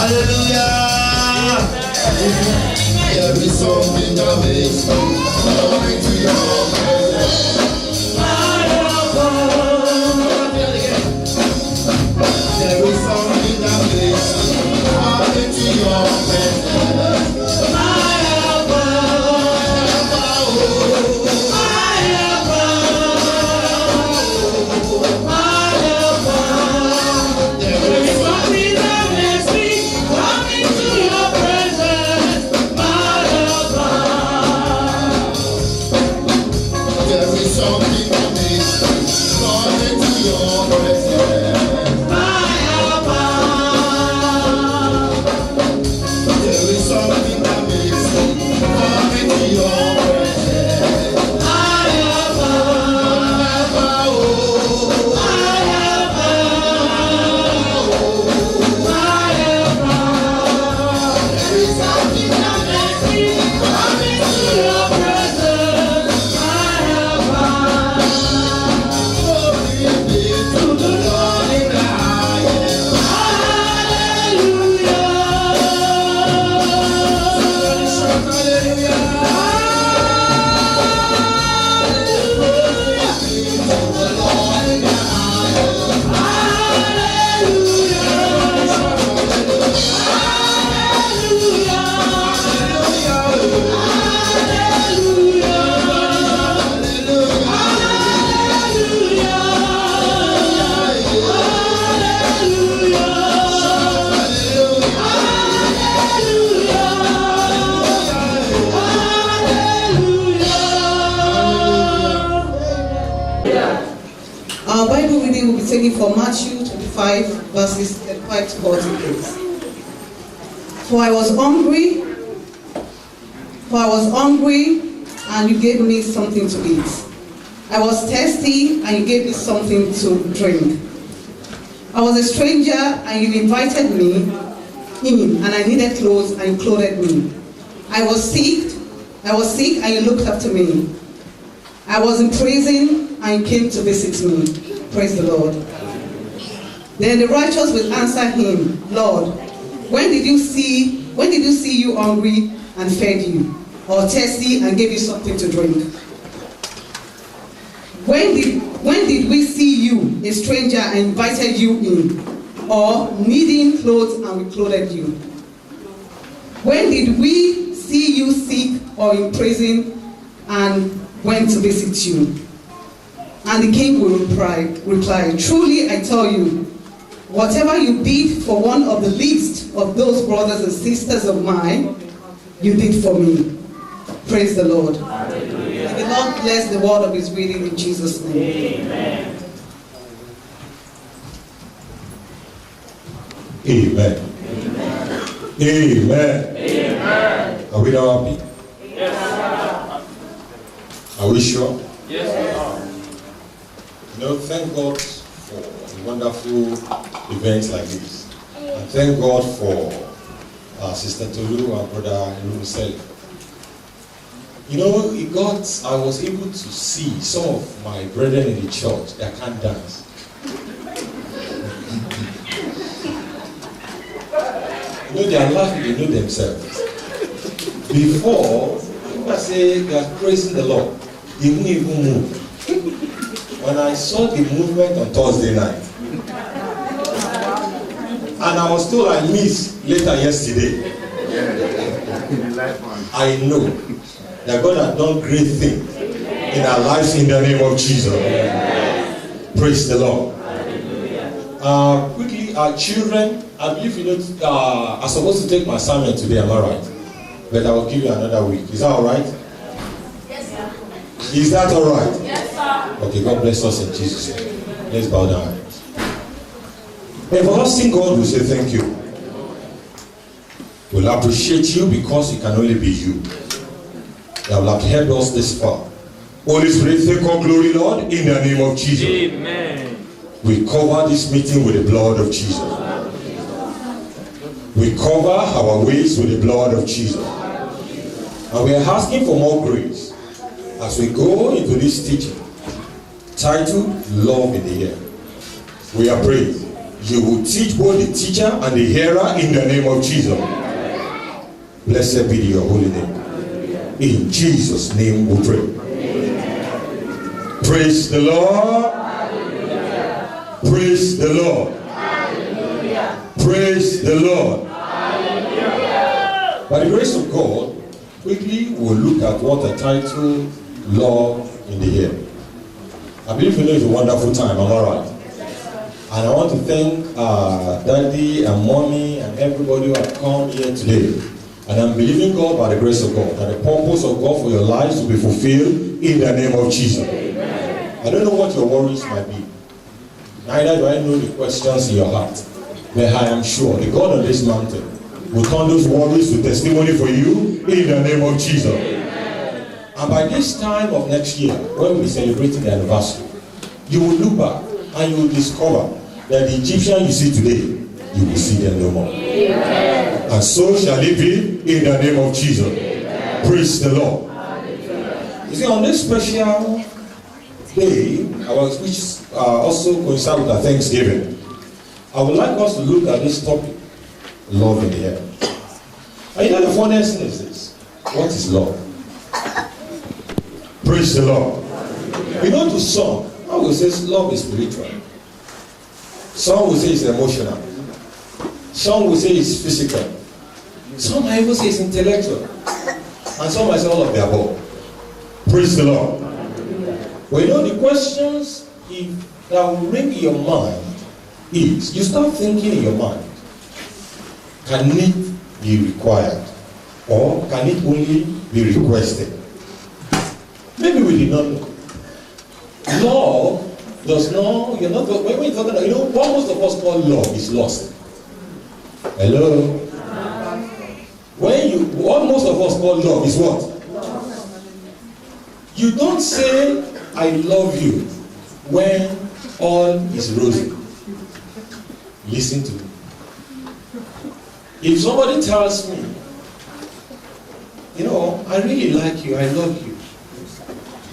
Hallelujah. There is something that makes me come into your presence. My helper. There is something that makes me come into your presence. My helper. My helper. My helper. There is something that makes me come into your presence. My helper. There is something that makes me come into your presence. My helper. There is something that makes me come into your presence. My helper. Oh, my helper. My helper. There is something that makes me come into your presence. My helper. Glory be to the Lord in the highest. Hallelujah. Somebody shout hallelujah. Glory be to the Lord in the highest. Hallelujah. Our Bible reading will be taken from Matthew 25, verses 35 to 48. For I was hungry, and you gave me something to eat. I was thirsty, and you gave me something to drink. I was a stranger, and you invited me in, and I needed clothes, and you clothed me. I was sick, and you looked after me. I was in prison, and you came to visit me. Praise the Lord. Then the righteous will answer him, Lord, when did you see you hungry and fed you, or thirsty and gave you something to drink? When did we see you, a stranger, and invited you in, or needing clothes and we clothed you? When did we see you sick or in prison and went to visit you? And the king will reply, truly I tell you, whatever you did for one of the least of those brothers and sisters of mine, you did for me. Praise the Lord. Hallelujah. May the Lord bless the word of his reading in Jesus' name. Amen. Amen. Amen. Amen. Are we now happy? Yes, Are we sure? yes, sir. Thank God for wonderful events like this. And thank God for Sister Tolu and Brother Irunuseli. I was able to see some of my brethren in the church that can't dance. They are laughing, they know themselves. Before, I say they are praising the Lord. They won't even move. When I saw the movement on Thursday night, and I was told I missed later yesterday, I know that God has done great things in our lives in the name of Jesus. Praise the Lord. Quickly, our children, I believe I'm supposed to take my sermon today, am I right? But I will give you another week. Is that all right? Yes, sir. Is that all right? Yes, sir. Okay, God bless us in Jesus' name. Let's bow down. Everlasting God, we say thank you. We'll appreciate you because it can only be you that will have helped us this far. Holy Spirit, take all glory, Lord, in the name of Jesus. Amen. We cover this meeting with the blood of Jesus. We cover our ways with the blood of Jesus. And we are asking for more grace as we go into this teaching titled Love in the Air. We are praying You will teach both the teacher and the hearer in the name of Jesus. Blessed be your holy name. In Jesus' name we pray. Praise the Lord. Praise the Lord. Praise the Lord. By the grace of God, quickly we'll look at what I title Love in the Air. I believe you know it's a wonderful time, am I right? And I want to thank Daddy and Mommy and everybody who have come here today. And I'm believing God by the grace of God that the purpose of God for your lives will be fulfilled in the name of Jesus. Amen. I don't know what your worries might be. Neither do I know the questions in your heart. But I am sure the God on this mountain will turn those worries to testimony for you in the name of Jesus. Amen. And by this time of next year, when we're celebrating the anniversary, you will look back and you will discover that the Egyptian you see today, you will see them no more. Amen. And so shall it be in the name of Jesus. Amen. Praise the Lord. Hallelujah. You see, on this special day, which also coincides with our Thanksgiving, I would like us to look at this topic, love in the air. And you know the funniest thing is this: what is love? Praise the Lord. You know, to some, I will say love is spiritual. Some will say it's emotional. Some will say it's physical. Some might even say it's intellectual. And some might say all of the above. Praise the Lord. Well, you know, the questions that will ring in your mind is, you start thinking in your mind, can it be required? Or can it only be requested? Maybe we did not know. Love does not, you're not, when we're talking about, you know, what most of us call love is lost. Hello? What most of us call love is what? You don't say, I love you, when all is rosy. Listen to me. If somebody tells me, you know, I really like you, I love you,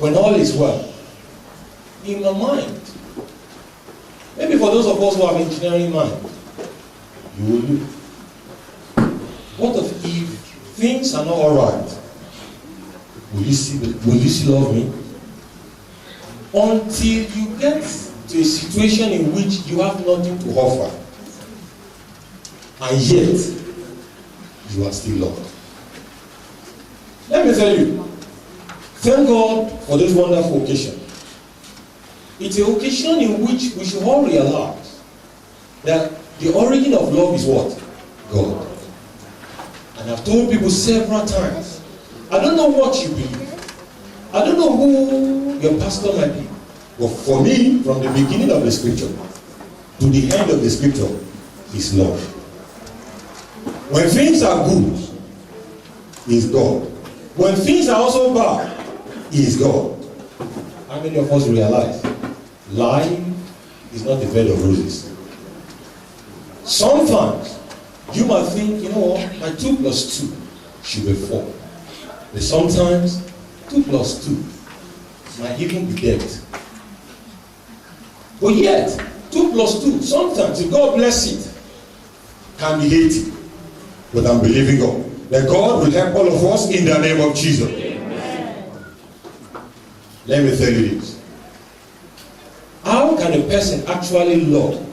when all is well, in my mind, maybe for those of us who have engineering mind, you will look. What if things are not alright? Will you still love me? Until you get to a situation in which you have nothing to offer, and yet you are still loved. Let me tell you, thank God for this wonderful occasion. It's an occasion in which we should all realize that the origin of love is what? God. And I've told people several times, I don't know what you believe. I don't know who your pastor might be. But for me, from the beginning of the scripture to the end of the scripture, is love. When things are good, is God. When things are also bad, is God. How many of us realize life is not a bed of roses? Sometimes you might think, you know what, my 2 plus 2 should be 4. But sometimes 2 plus 2 might even be debt. But yet, 2 plus 2, sometimes, if God bless it, can be 80. But I'm believing God that God will help all of us in the name of Jesus. Amen. Let me tell you this. How can a person actually love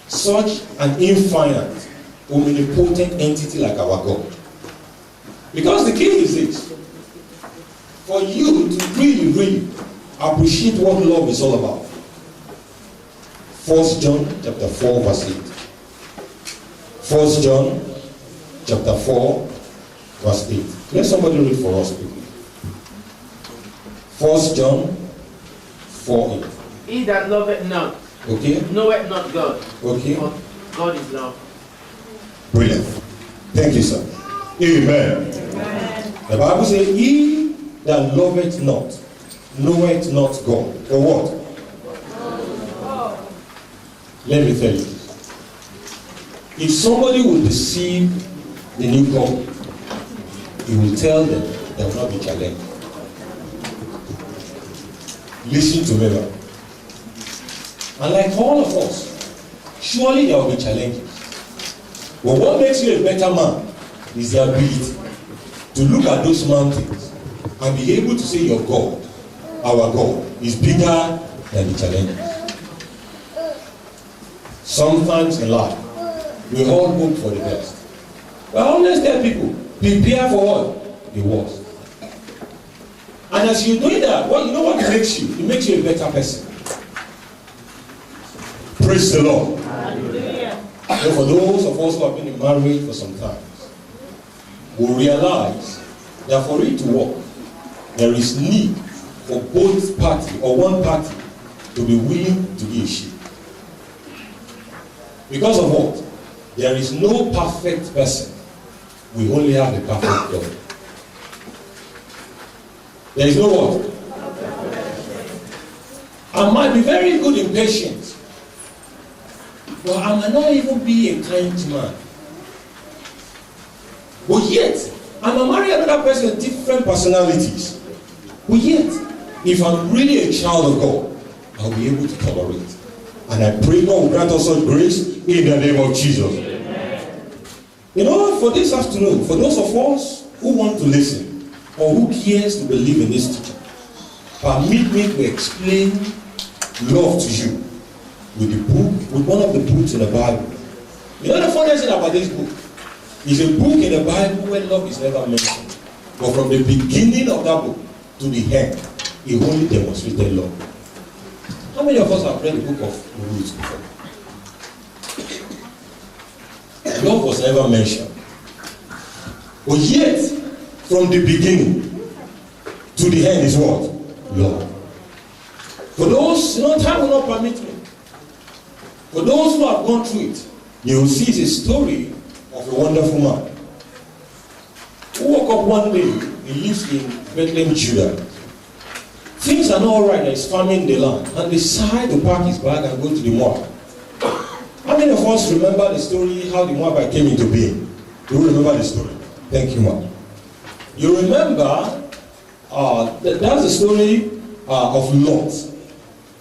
such an infinite, omnipotent entity like our God? Because the key is this: for you to really, really appreciate what love is all about. 1 John chapter 4 verse 8. 1 John chapter 4 verse 8. Let somebody read for us quickly. 1 John 4 8. He that loveth not, okay, knoweth not God. Okay. For God is love. Brilliant. Thank you, sir. Amen. Amen. The Bible says, he that loveth not, knoweth not God. For what? Let me tell you. If somebody will deceive the new couple, he will tell them they will not be challenged. Listen to me now. And like all of us, Surely there will be challenges. But what makes you a better man is the ability to look at those mountains and be able to say your God, our God, is bigger than the challenges. Sometimes in life, we all hope for the best. But I always tell people, prepare for what? The worst. And as you do that, well, you know what it makes you? It makes you a better person. Praise the Lord. So for those of us who have been in marriage for some time, we realize that for it to work, there is need for both party or one party to be willing to be a sheep. Because of what? There is no perfect person. We only have a perfect God. There is no what? I might be very good in patience, but I might not even be a kind man. But yet, I might marry another person with different personalities. But yet, if I'm really a child of God, I'll be able to tolerate. And I pray God will grant us such grace in the name of Jesus. Amen. You know, for this afternoon, for those of us who want to listen or who cares to believe in this teaching, permit me to explain love to you with the book, with one of the books in the Bible. You know the funniest thing about this book? It's a book in the Bible where love is never mentioned. But from the beginning of that book to the end, it only demonstrated love. How many of us have read the book of Ruth before? Love was never mentioned. But yet, from the beginning to the end is what? Love. For those, time will not permit me. For those who have gone through it, you will see it's a story of a wonderful man who woke up one day. He lives in Bethlehem, Judah. Things are not alright. There is famine in the land, and decide to pack his bag and go to the Moab. How many of us remember the story how the Moabite came into being? Do you remember the story? Thank you, Mark. You remember that's the story of Lot.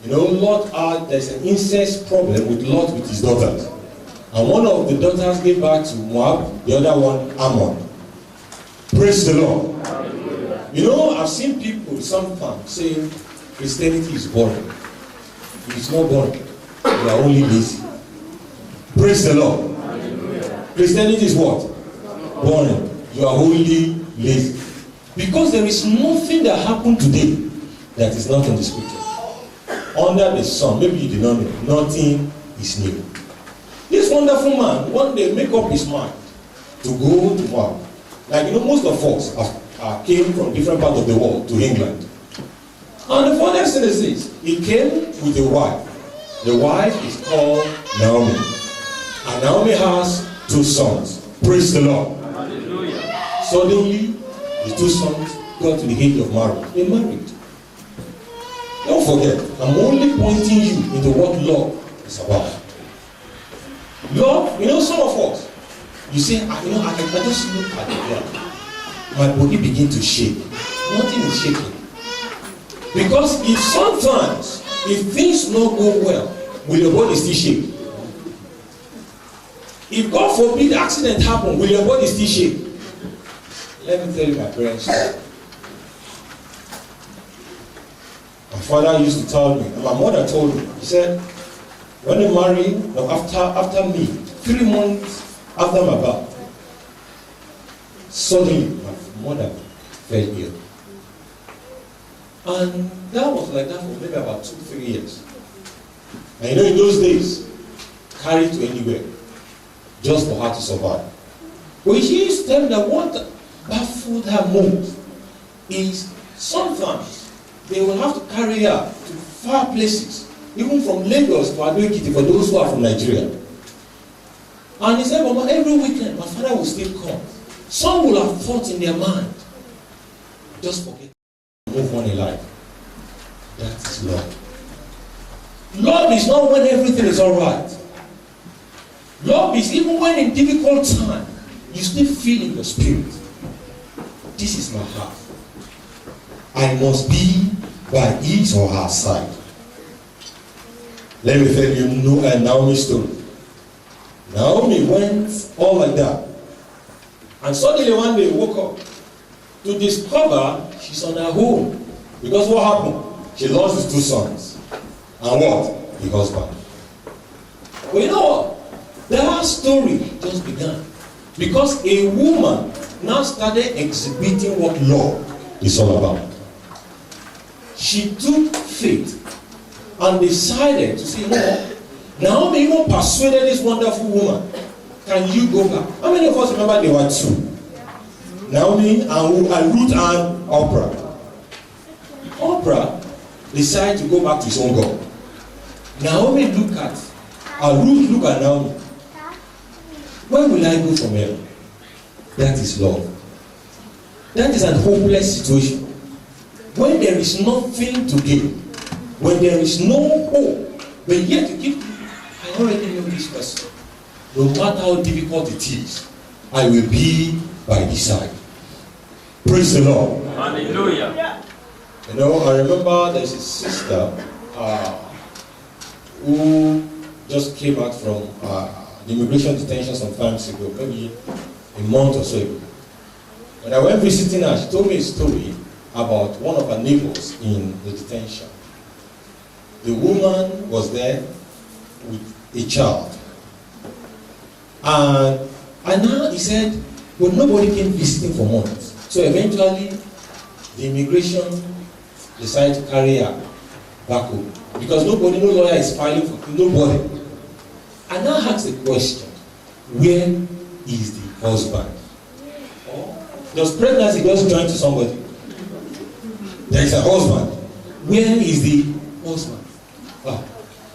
You know, Lot, there's an incest problem with Lot with his daughters. And one of the daughters gave back to Moab, the other one, Ammon. Praise the Lord. Hallelujah. You know, I've seen people sometimes saying Christianity is boring. It is not boring. You are only lazy. Praise the Lord. Hallelujah. Christianity is what? Boring. You are only lazy. Because there is nothing that happened today that is not in the scripture. Under the sun, maybe you did not know, nothing is new. This wonderful man one day make up his mind to go to Moab. Like, most of us came from different parts of the world to England. And the funniest thing is this: he came with a wife. The wife is called Naomi. And Naomi has 2 sons. Praise the Lord. Hallelujah. Suddenly, the 2 sons got to the age of marriage. They married. Don't forget, I'm only pointing you into what love is about. Love, some of us, you say, I just look at the ground. My body begin to shake. Nothing is shaking. Because if things don't go well, will your body still shake? If God forbid accident happen, will your body still shake? Let me tell you my parents. My father used to tell me, and my mother told me, he said, when they married, after me, 3 months after my birth, suddenly my mother fell ill. And that was like that for maybe about 2-3 years. And in those days, carried to anywhere, just for her to survive. But she used to tell me that what baffled her most is sometimes they will have to carry her to far places, even from Lagos to Ado-Ekiti for those who are from Nigeria. And he said, Mama, every weekend my father will still come. Some will have thought in their mind, just forget to move on in life. That is love. Love is not when everything is alright. Love is even when in difficult time, you still feel in your spirit, this is my heart. I must be by his or her side. Let me tell you Naomi's story. Naomi went all like that. And suddenly one day woke up to discover she's on her own. Because what happened? She lost his 2 sons. And what? The husband. But you know what? That story just began. Because a woman now started exhibiting what love is all about. She took faith and decided to say, no, Naomi even persuaded this wonderful woman. Can you go back? How many of us remember there were 2? Naomi and Ruth and Oprah. Oprah decided to go back to his own God. Naomi looked at, Ruth looked at Naomi. Where will I go from here? That is love. That is an hopeless situation. When there is nothing to give, when there is no hope, but yet you keep, I already know this person. No matter how difficult it is, I will be by his side. Praise the Lord. Hallelujah. You know, I remember there's a sister who just came out from the immigration detention some time ago, maybe a month or so ago. When I went visiting her, she told me a story about one of her neighbors in the detention. The woman was there with a child. And now he said, but nobody came visiting for months. So eventually, the immigration decided to carry her back home. Because no lawyer is filing for nobody. I now ask the question, where is the husband? Does pregnancy just join to somebody? There is a husband. Where is the husband?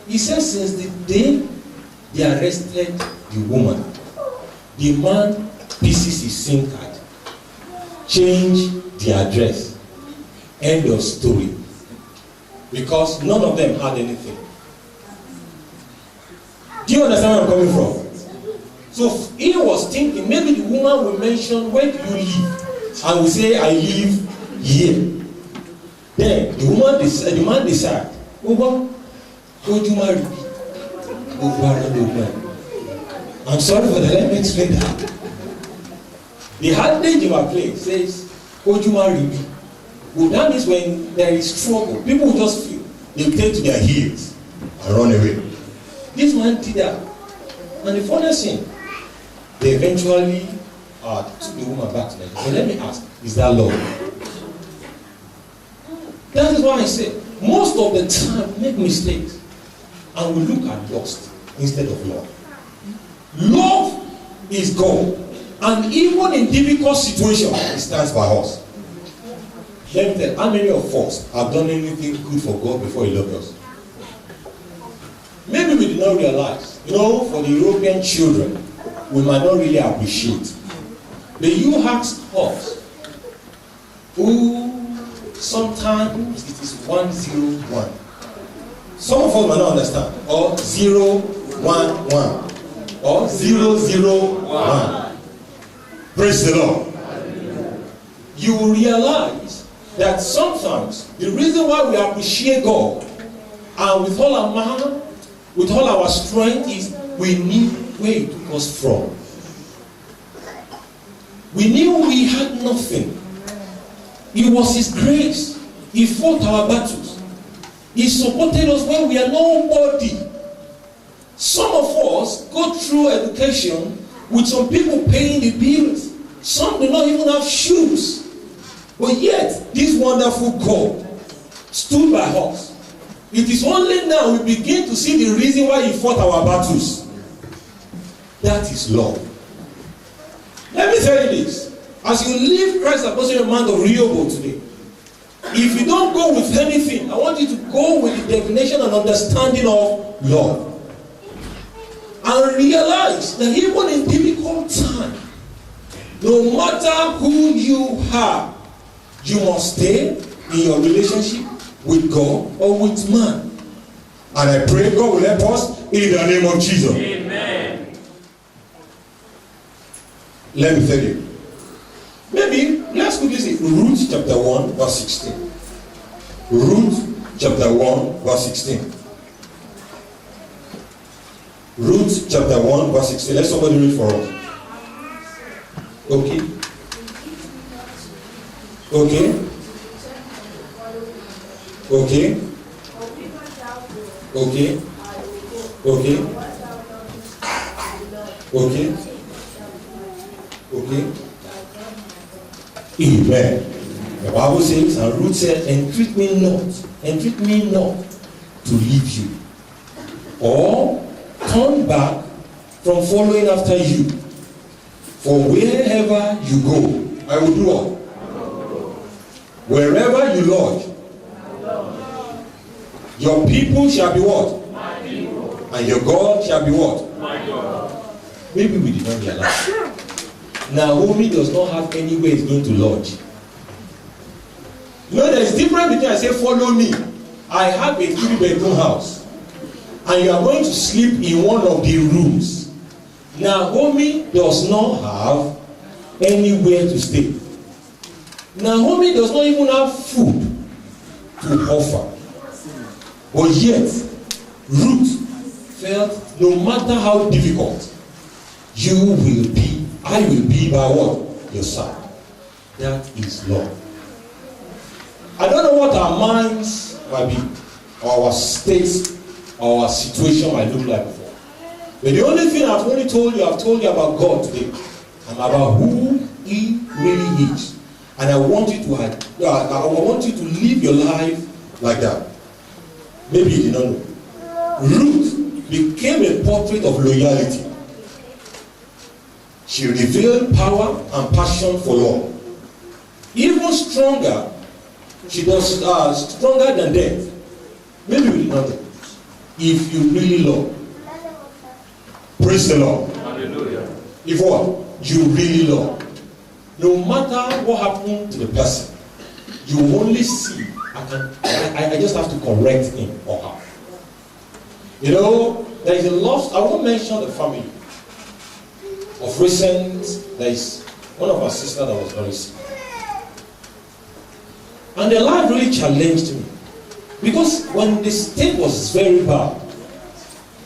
He says since the day they arrested the woman, the man pieces his SIM card, change the address, end of story. Because none of them had anything. Do you understand where I'm coming from? So he was thinking maybe the woman will mention, where do you live? And will say, I live here. Then the man decide, go to marry. I'm sorry for that, let me explain that. The adage in my place says, go to marry. Well, that means when there is trouble, people will just feel, they'll take to their heels and run away. This man did that. And the funniest thing, they eventually took the woman back to Nigeria. But let me ask, is that love? That is why I say, most of the time we make mistakes and we look at lust instead of love. Love is God. And even in difficult situations, it stands by us. Let me tell you, how many of us have done anything good for God before He loved us? Maybe we did not realize. You know, for the European children, we might not really appreciate. But you ask us, who sometimes it is 101. Some of us might not understand. Or 011. Or 001. Praise the Lord. You will realize that sometimes the reason why we appreciate God and with all our mind, with all our strength is we knew where He took us from. We knew we had nothing. It was His grace. He fought our battles. He supported us when we are nobody. Some of us go through education with some people paying the bills. Some do not even have shoes. But yet, this wonderful God stood by us. It is only now we begin to see the reason why He fought our battles. That is love. Let me tell you this. As you leave Christ Apostolic Mount of Rehoboth today, if you don't go with anything, I want you to go with the definition and understanding of love. And realize that even in difficult time, no matter who you are, you must stay in your relationship with God or with man. And I pray God will help us in the name of Jesus. Amen. Let me tell you. Maybe, let's quickly see Ruth chapter 1 verse 16. Ruth chapter 1 verse 16. Ruth chapter 1, verse 16. Let somebody read for us. Okay. Okay. Okay. Okay. Okay. Okay. Okay. Amen. The Bible says, and Ruth said, entreat me not to leave you, or turn back from following after you. For wherever you go, I will do what? Wherever you lodge, your people shall be what? My people. And your God shall be what? My God. Maybe we did not realize. Naomi does not have anywhere he's going to lodge. You know, there is difference between I say, follow me. I have a 3-bedroom house, and you are going to sleep in one of the rooms. Naomi does not have anywhere to stay. Naomi does not even have food to offer. But yet, Ruth felt no matter how difficult, I will be by what? Your side. That is love. I don't know what our minds might be, or our states, or our situation might look like before. But the only thing I've told you about God today, and about who He really is. And I want you to live your life like that. Maybe you did not know. Ruth became a portrait of loyalty. She revealed power and passion for love. Even stronger, she does stronger than death. Maybe you did not know. If you really love. Praise the Lord. Hallelujah. If what? You really love. No matter what happened to the person, you only see, I just have to correct him or her. You know, there is a loss. I won't mention the family. Of recent, there is one of our sisters that was very sick. And the life really challenged me. Because when the state was very bad,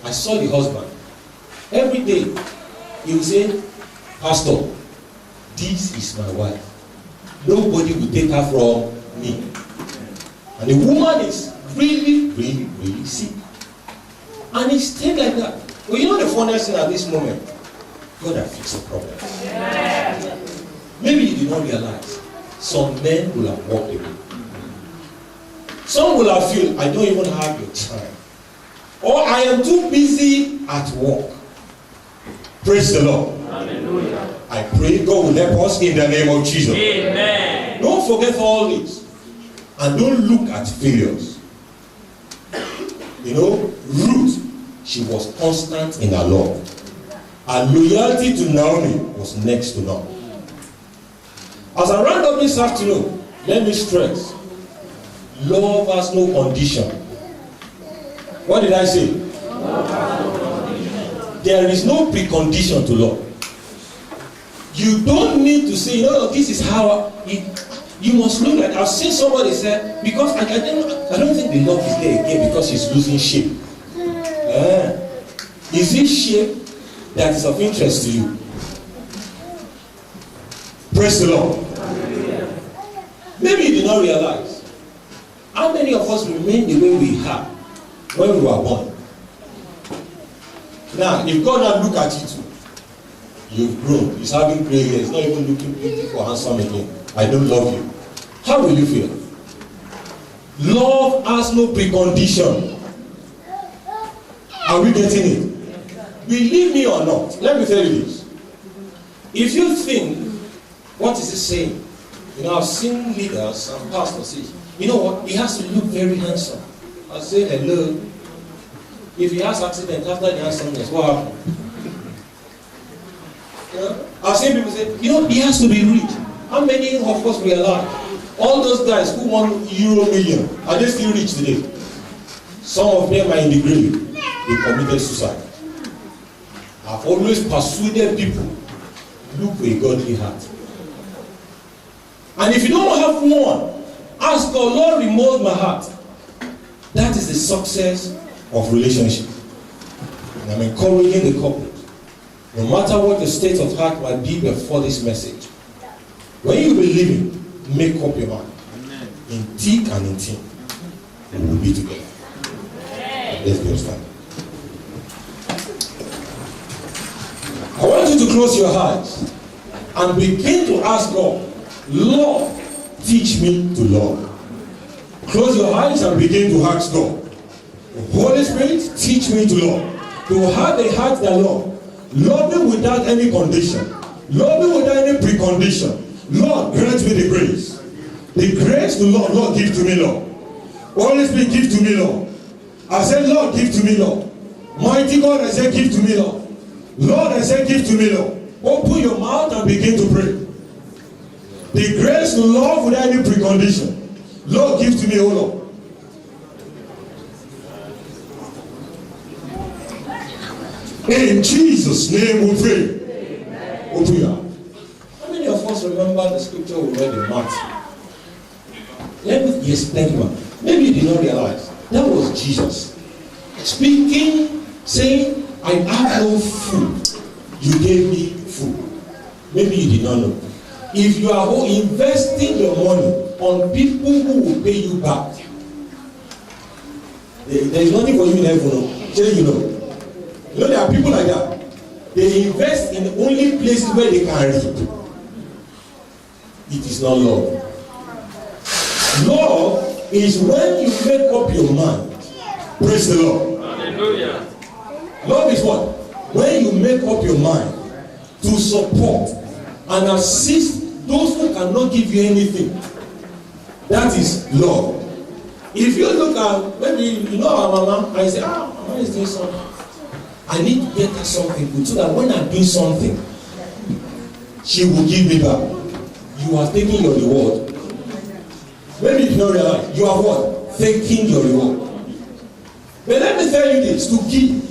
I saw the husband. Every day, he would say, Pastor, this is my wife. Nobody will take her from me. And the woman is really, really, really sick. And he stayed like that. Well, you know the funniest thing at this moment? God has fixed the problem. Yeah. Maybe you did not realize some men will have walked away. Some will have feel, I don't even have your time. Or I am too busy at work. Praise the Lord. Hallelujah. I pray God will help us in the name of Jesus. Amen. Don't forget all this. And don't look at failures. You know, Ruth, she was constant in her love. Her loyalty to Naomi was next to none. As I round up this afternoon, let me stress, love has no condition. What did I say? There is no precondition to love. You don't need to say, this is how you must look like. I've seen somebody say, because I don't think the love is there again because he's losing shape. Is it shape that is of interest to you? Praise the Lord. Maybe you did not realize how many of us remain the way we are when we were born. Now, if God now look at you too, you've grown, he's having gray hair, he's not even looking beautiful or handsome again. I don't love you. How will you feel? Love has no precondition. Are we getting it? Believe me or not, let me tell you this. If you think, what is he saying? I've seen leaders and pastors say, you know what, he has to look very handsome. I say hello. If he has accident after the handsomeness, what happened? I've seen people say, he has to be rich. How many of us realize all those guys who won Euro million, are they still rich today? Some of them are in the grave. They committed suicide. I've always persuaded people, look for a godly heart. And if you don't have one, ask God, Lord, remold my heart. That is the success of relationship. And I'm encouraging the couple. No matter what the state of heart might be before this message, when you believe, make up your mind. In thick and in thin, we will be together. Let's be standing. I want you to close your eyes and begin to ask God, Lord, teach me to love. Close your eyes and begin to ask God, Holy Spirit, teach me to love. To have a heart that love. Love me without any condition. Love me without any precondition. Lord, grant me the grace. The grace to love. Lord, give to me, Lord. Holy Spirit, give to me, Lord. I said, Lord, give to me, Lord. Mighty God, I said, give to me, Lord. Lord, I said, give to me, Lord. Open your mouth and begin to pray. The grace to love without any precondition. Lord, give to me, oh Lord. In Jesus' name we pray. Amen. Open your mouth. How many of us remember the scripture we read in Matthew? Thank you, man. Maybe you did not realize that was Jesus speaking, saying, I have no food. You gave me food. Maybe you did not know. If you are investing your money on people who will pay you back, there is nothing for you in heaven. You know there are people like that. They invest in only places where they can reap. It is not love. Love is when you make up your mind. Praise the Lord. Hallelujah. Love is what? When you make up your mind to support and assist those who cannot give you anything. That is love. If you look at, maybe you know our mama, I say, mama is doing something. I need to get her something good so that when I do something, she will give me back. You are taking your reward. Maybe you don't realize, you are what? Taking your reward. But let me tell you this, to give.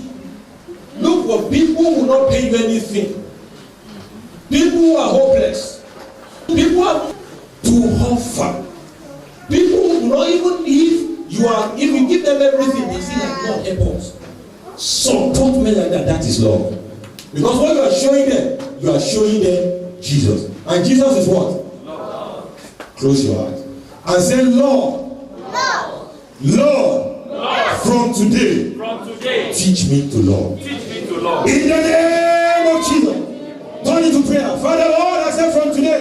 Look for people who will not pay you anything. People who are hopeless. People who are to offer. People who do not even if you give them everything, they say like God help us. Support me like that. That is love. Because what you are showing them Jesus. And Jesus is what? Lord. Close your eyes. And say, Lord. From today, teach me to love. In the name of Jesus. Turn into prayer. Father, Lord, I say from today,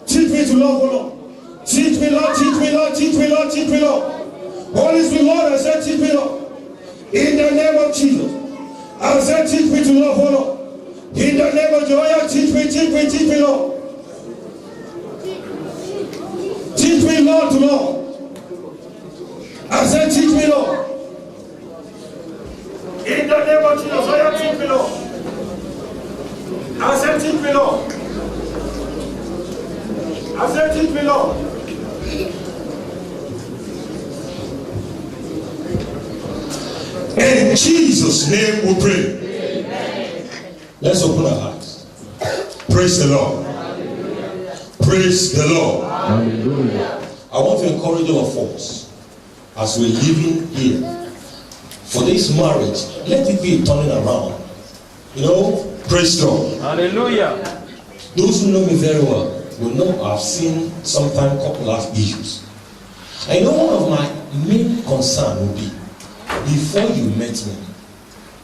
teach me to love, oh Lord. Teach me, Lord, teach me, Lord, teach me, Lord, teach me, Lord. Holy Spirit, Lord, I say, teach me, Lord. In the name of Jesus. I say, teach me to love, oh Lord. In the name of Jehovah, teach me, Lord. Teach me, Lord, to love. I say, teach me, Lord. In the name of Jesus, I say, teach me, Lord. I say, teach me, Lord. I say, teach me, Lord. In Jesus' name we pray. Amen. Let's open our hearts. Praise the Lord. Hallelujah. Praise the Lord. Hallelujah. I want to encourage all of us as we're living here for this marriage. Let it be a turning around. Praise God. Hallelujah. Those who know me very well will know I've seen sometimes couple have issues. I know one of my main concern will be before you met me,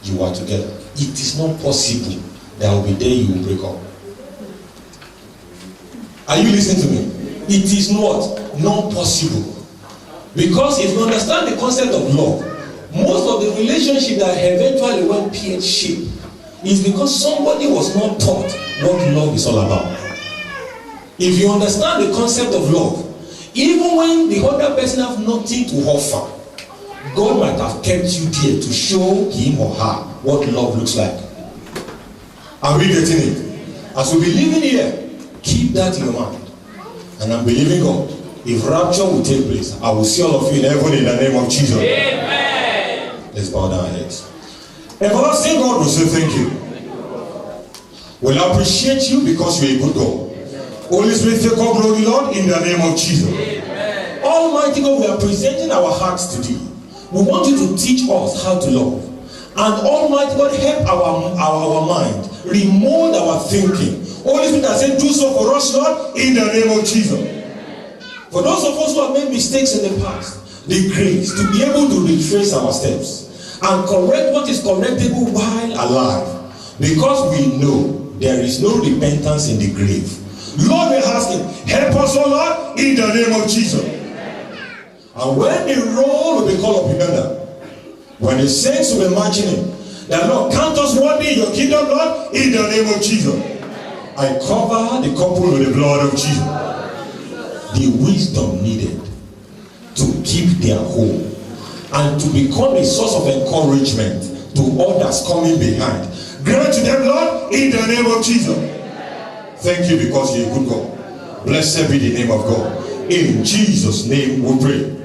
you were together. It is not possible there will be a day you will break up. Are you listening to me? It is not possible. Because if you understand the concept of love, most of the relationships that eventually went pear-shaped is because somebody was not taught what love is all about. If you understand the concept of love, even when the other person has nothing to offer, God might have kept you there to show him or her what love looks like. Are we getting it? As we be living here, keep that in your mind. And I'm believing God. If rapture will take place, I will see all of you in heaven in the name of Jesus. Amen. Let's bow down our heads. Everlasting God will say thank you. We'll appreciate you because you're a good God. Holy Spirit, take all glory, Lord, in the name of Jesus. Amen. Almighty God, we are presenting our hearts to thee. We want you to teach us how to love. And Almighty God, help our mind, remold our thinking. Holy Spirit has said, do so for us, Lord, in the name of Jesus. For those of us who have made mistakes in the past, the grace to be able to retrace our steps and correct what is correctable while alive, because we know there is no repentance in the grave. Lord, we're asking, help us, O Lord, in the name of Jesus. And when the roll will be called up together, when the saints will be marching in, that Lord, count us worthy in your kingdom, Lord, in the name of Jesus. I cover the couple with the blood of Jesus. The wisdom needed to keep their home and to become a source of encouragement to others coming behind. Grant to them, Lord, in the name of Jesus. Thank you because you're a good God. Blessed be the name of God. In Jesus' name we pray.